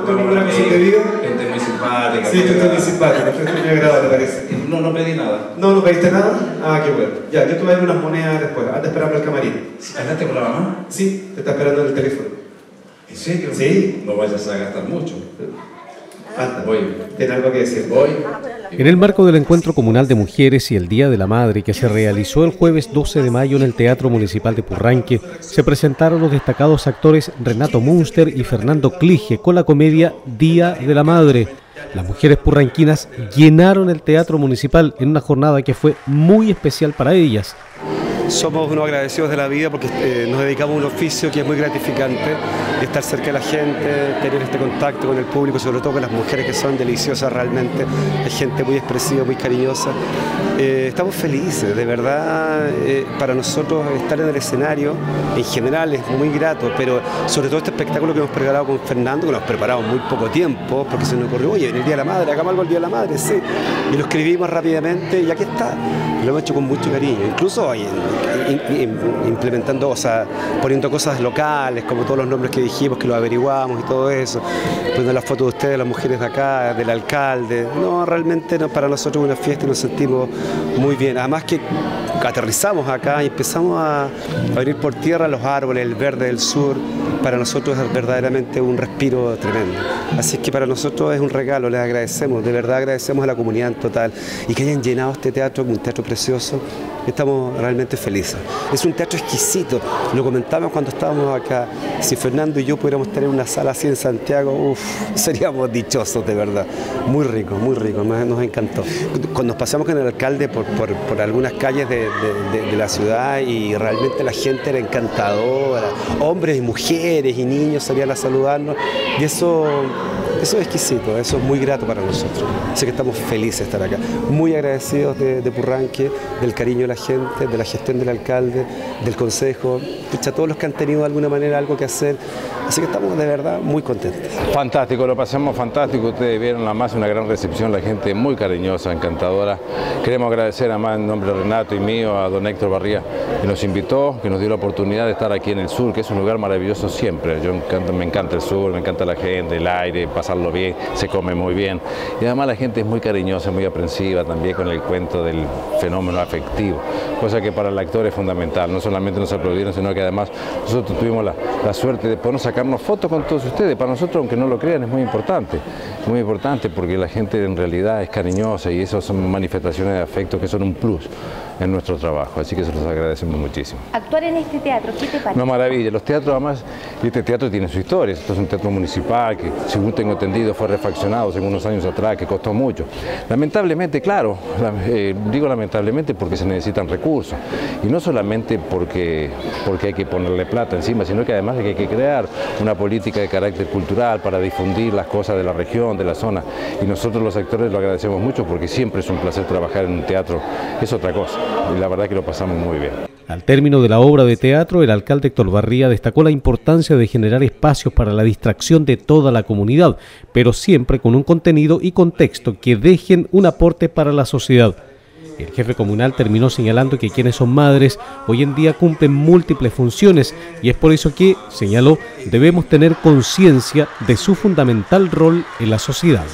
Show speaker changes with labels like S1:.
S1: con ninguna cosa indebida.
S2: Gente muy simpática.
S1: Sí, tú estás muy simpática, tú estás muy agradable, parece.
S2: No pedí nada.
S1: ¿No pediste nada? Ah, qué bueno. Ya, yo te voy a dar unas monedas después. Anda esperando el camarín.
S2: ¿Hablaste con la mamá?
S1: Sí, te está esperando en el teléfono.
S2: ¿En serio?
S1: Sí.
S2: No vayas a gastar mucho.
S1: Anda,
S2: voy.
S1: ¿Tienes algo que decir?
S2: Voy.
S3: En el marco del Encuentro Comunal de Mujeres y el Día de la Madre, que se realizó el jueves 12 de mayo en el Teatro Municipal de Purranque, se presentaron los destacados actores Renato Munster y Fernando Clige con la comedia Día de la Madre. Las mujeres purranquinas llenaron el Teatro Municipal en una jornada que fue muy especial para ellas.
S4: Somos unos agradecidos de la vida porque nos dedicamos a un oficio que es muy gratificante, estar cerca de la gente, tener este contacto con el público, sobre todo con las mujeres que son deliciosas realmente, hay gente muy expresiva, muy cariñosa. Estamos felices, de verdad, para nosotros estar en el escenario en general es muy grato, pero sobre todo este espectáculo que hemos preparado con Fernando, que nos preparamos muy poco tiempo, porque se nos ocurrió, oye, en el Día de la Madre, hagamos algo el Día de la Madre, sí, y lo escribimos rápidamente y aquí está, lo hemos hecho con mucho cariño, incluso hoy implementando, o sea, poniendo cosas locales, como todos los nombres que dijimos, que lo averiguamos y todo eso, poniendo las fotos de ustedes, las mujeres de acá, del alcalde. No, realmente no, para nosotros es una fiesta y nos sentimos muy bien. Además que aterrizamos acá y empezamos a venir por tierra los árboles, el verde del sur, para nosotros es verdaderamente un respiro tremendo. Así que para nosotros es un regalo, les agradecemos, de verdad agradecemos a la comunidad en total y que hayan llenado este teatro, un teatro precioso. Estamos realmente felices. Es un teatro exquisito, lo comentamos cuando estábamos acá. Si Fernando y yo pudiéramos tener una sala así en Santiago, seríamos dichosos de verdad. Muy rico, nos encantó. Cuando nos paseamos con el alcalde por algunas calles de la ciudad y realmente la gente era encantadora, hombres y mujeres y niños salían a saludarnos y eso es exquisito, eso es muy grato para nosotros. Así que estamos felices de estar acá, muy agradecidos de Purranque, del cariño de la gente, de la gestión del alcalde, del consejo, a todos los que han tenido de alguna manera algo que hacer. Así que estamos de verdad muy contentos.
S5: Fantástico, lo pasamos fantástico, ustedes vieron además una gran recepción, la gente muy cariñosa, encantadora. Queremos agradecer además en nombre de Renato y mío a don Héctor Barría, que nos invitó, que nos dio la oportunidad de estar aquí en el sur, que es un lugar maravilloso siempre. Me encanta el sur, me encanta la gente, el aire, pasarlo bien, se come muy bien. Y además la gente es muy cariñosa, muy aprensiva también con el cuento del fenómeno afectivo, cosa que para el actor es fundamental. No solamente nos aplaudieron, sino que además nosotros tuvimos la suerte de podernos sacarnos fotos con todos ustedes. Para nosotros, aunque no lo crean, es muy importante porque la gente en realidad es cariñosa y esas son manifestaciones de afecto que son un plus en nuestro trabajo, así que se los agradecemos muchísimo.
S6: Actuar en este teatro, ¿qué te parece?
S5: Una maravilla, los teatros además, este teatro tiene su historia, esto es un teatro municipal que según tengo entendido fue refaccionado hace unos años atrás, que costó mucho. Lamentablemente, claro, digo lamentablemente porque se necesitan recursos y no solamente porque hay que ponerle plata encima, sino que además hay que crear una política de carácter cultural para difundir las cosas de la región, de la zona, y nosotros los actores lo agradecemos mucho porque siempre es un placer trabajar en un teatro, es otra cosa. Y la verdad que lo pasamos muy bien.
S3: Al término de la obra de teatro, el alcalde Héctor Barría destacó la importancia de generar espacios para la distracción de toda la comunidad, pero siempre con un contenido y contexto que dejen un aporte para la sociedad. El jefe comunal terminó señalando que quienes son madres hoy en día cumplen múltiples funciones y es por eso que, señaló, debemos tener conciencia de su fundamental rol en la sociedad.